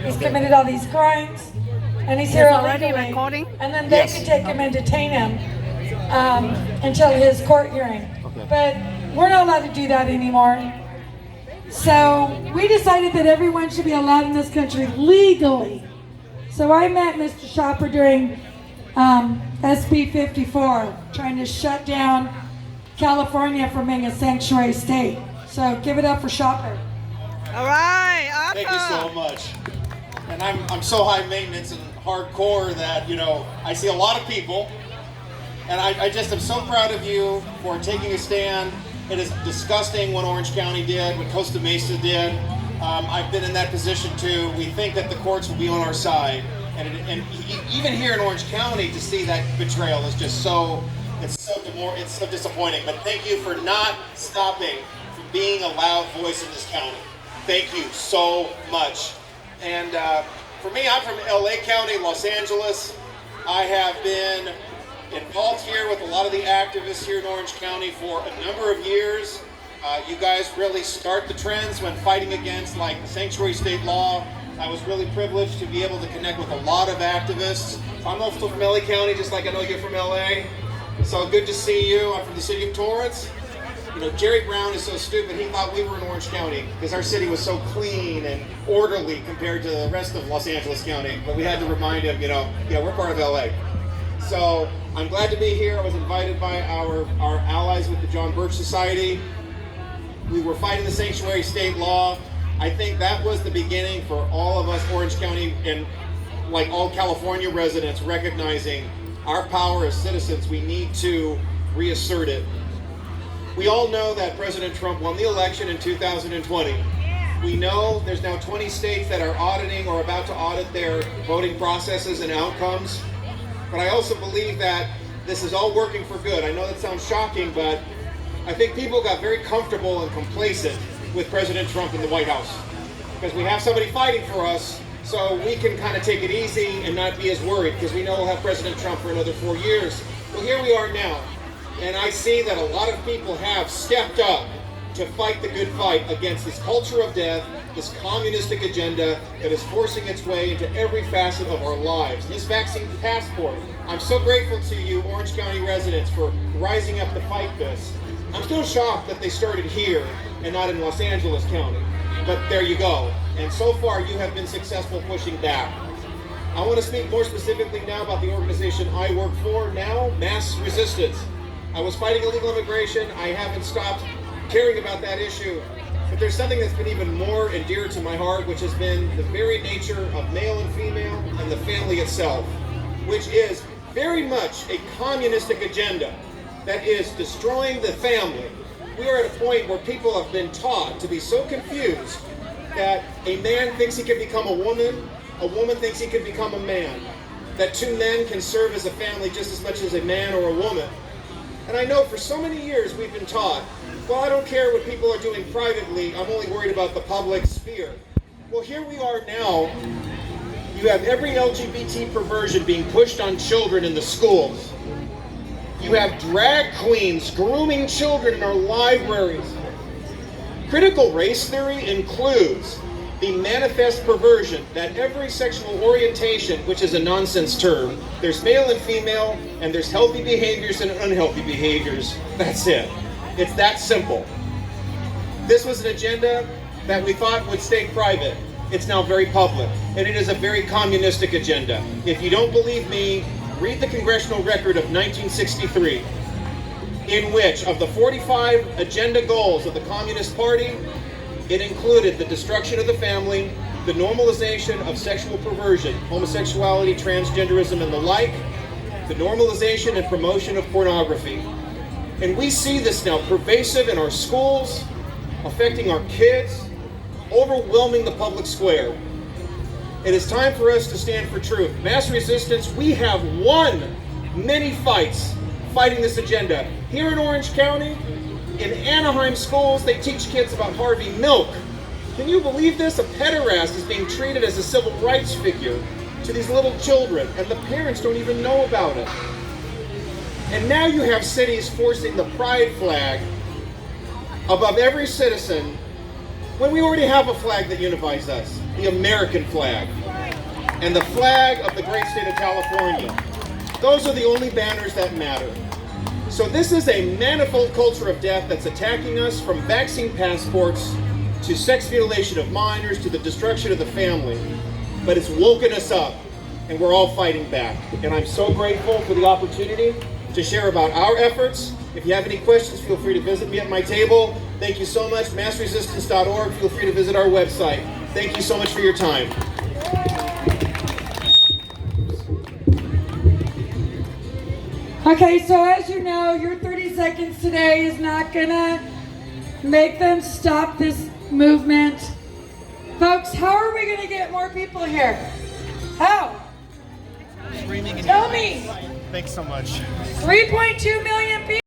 he's committed all these crimes, and he's here already illegally, recording? and then they can take him and detain him until his court hearing. But we're not allowed to do that anymore. So we decided that everyone should be allowed in this country legally. So I met Mr. Shopper during SB 54, trying to shut down California from being a sanctuary state. So give it up for Shopper. All right, awesome. Thank you so much. And I'm so high maintenance and hardcore that, you know, I see a lot of people, and I just am so proud of you for taking a stand. It is disgusting what Orange County did, what Costa Mesa did. I've been in that position too. We think that the courts will be on our side. And even here in Orange County, to see that betrayal is just it's so disappointing. But thank you for not stopping from being a loud voice in this county. Thank you so much. And for me, I'm from LA County, Los Angeles. I have been involved here with a lot of the activists here in Orange County for a number of years. You guys really start the trends when fighting against like the sanctuary state law. I was really privileged to be able to connect with a lot of activists. I'm also from LA County, just like I know you're from LA. So good to see you. I'm from the city of Torrance. You know, Jerry Brown is so stupid, he thought we were in Orange County because our city was so clean and orderly compared to the rest of Los Angeles County. But we had to remind him, you know, yeah, we're part of LA. So I'm glad to be here. I was invited by our allies with the John Birch Society. We were fighting the sanctuary state law. I think that was the beginning for all of us Orange County and like all California residents recognizing our power as citizens. We need to reassert it. We all know that President Trump won the election in 2020. We know there's now 20 states that are auditing or about to audit their voting processes and outcomes. But I also believe that this is all working for good. I know that sounds shocking, but I think people got very comfortable and complacent with President Trump in the White House because we have somebody fighting for us, so we can kind of take it easy and not be as worried because we know we'll have President Trump for another 4 years. Well, here we are now, and I see that a lot of people have stepped up to fight the good fight against this culture of death, this communistic agenda that is forcing its way into every facet of our lives. This vaccine passport, I'm so grateful to you, Orange County residents, for rising up to fight this. I'm still shocked that they started here and not in Los Angeles County, but there you go. And so far, you have been successful pushing back. I want to speak more specifically now about the organization I work for now, MassResistance. I was fighting illegal immigration. I haven't stopped caring about that issue. But there's something that's been even more endear to my heart, which has been the very nature of male and female and the family itself, which is very much a communistic agenda that is destroying the family. We are at a point where people have been taught to be so confused that a man thinks he can become a woman thinks he can become a man, that two men can serve as a family just as much as a man or a woman. And I know for so many years we've been taught, well, I don't care what people are doing privately, I'm only worried about the public sphere. Well, here we are now. You have every LGBT perversion being pushed on children in the schools. You have drag queens grooming children in our libraries. Critical race theory includes the manifest perversion that every sexual orientation, which is a nonsense term, there's male and female, and there's healthy behaviors and unhealthy behaviors. That's it. It's that simple. This was an agenda that we thought would stay private. It's now very public, and it is a very communistic agenda. If you don't believe me, read the congressional record of 1963, in which of the 45 agenda goals of the Communist Party, it included the destruction of the family, the normalization of sexual perversion, homosexuality, transgenderism, and the like, the normalization and promotion of pornography. And we see this now pervasive in our schools, affecting our kids, overwhelming the public square. It is time for us to stand for truth. MassResistance, we have won many fights fighting this agenda. Here in Orange County, in Anaheim schools, they teach kids about Harvey Milk. Can you believe this? A pederast is being treated as a civil rights figure to these little children, and the parents don't even know about it. And now you have cities forcing the pride flag above every citizen when we already have a flag that unifies us. the American flag, and the flag of the great state of California. Those are the only banners that matter. So this is a manifold culture of death that's attacking us, from vaccine passports to sex mutilation of minors to the destruction of the family. But it's woken us up, and we're all fighting back. And I'm so grateful for the opportunity to share about our efforts. If you have any questions, feel free to visit me at my table. Thank you so much. MassResistance.org. Feel free to visit our website. Thank you so much for your time. Okay, so as you know, your 30 seconds today is not gonna make them stop this movement. Folks, how are we gonna get more people here? How? Tell me. Thanks so much. 3.2 million people.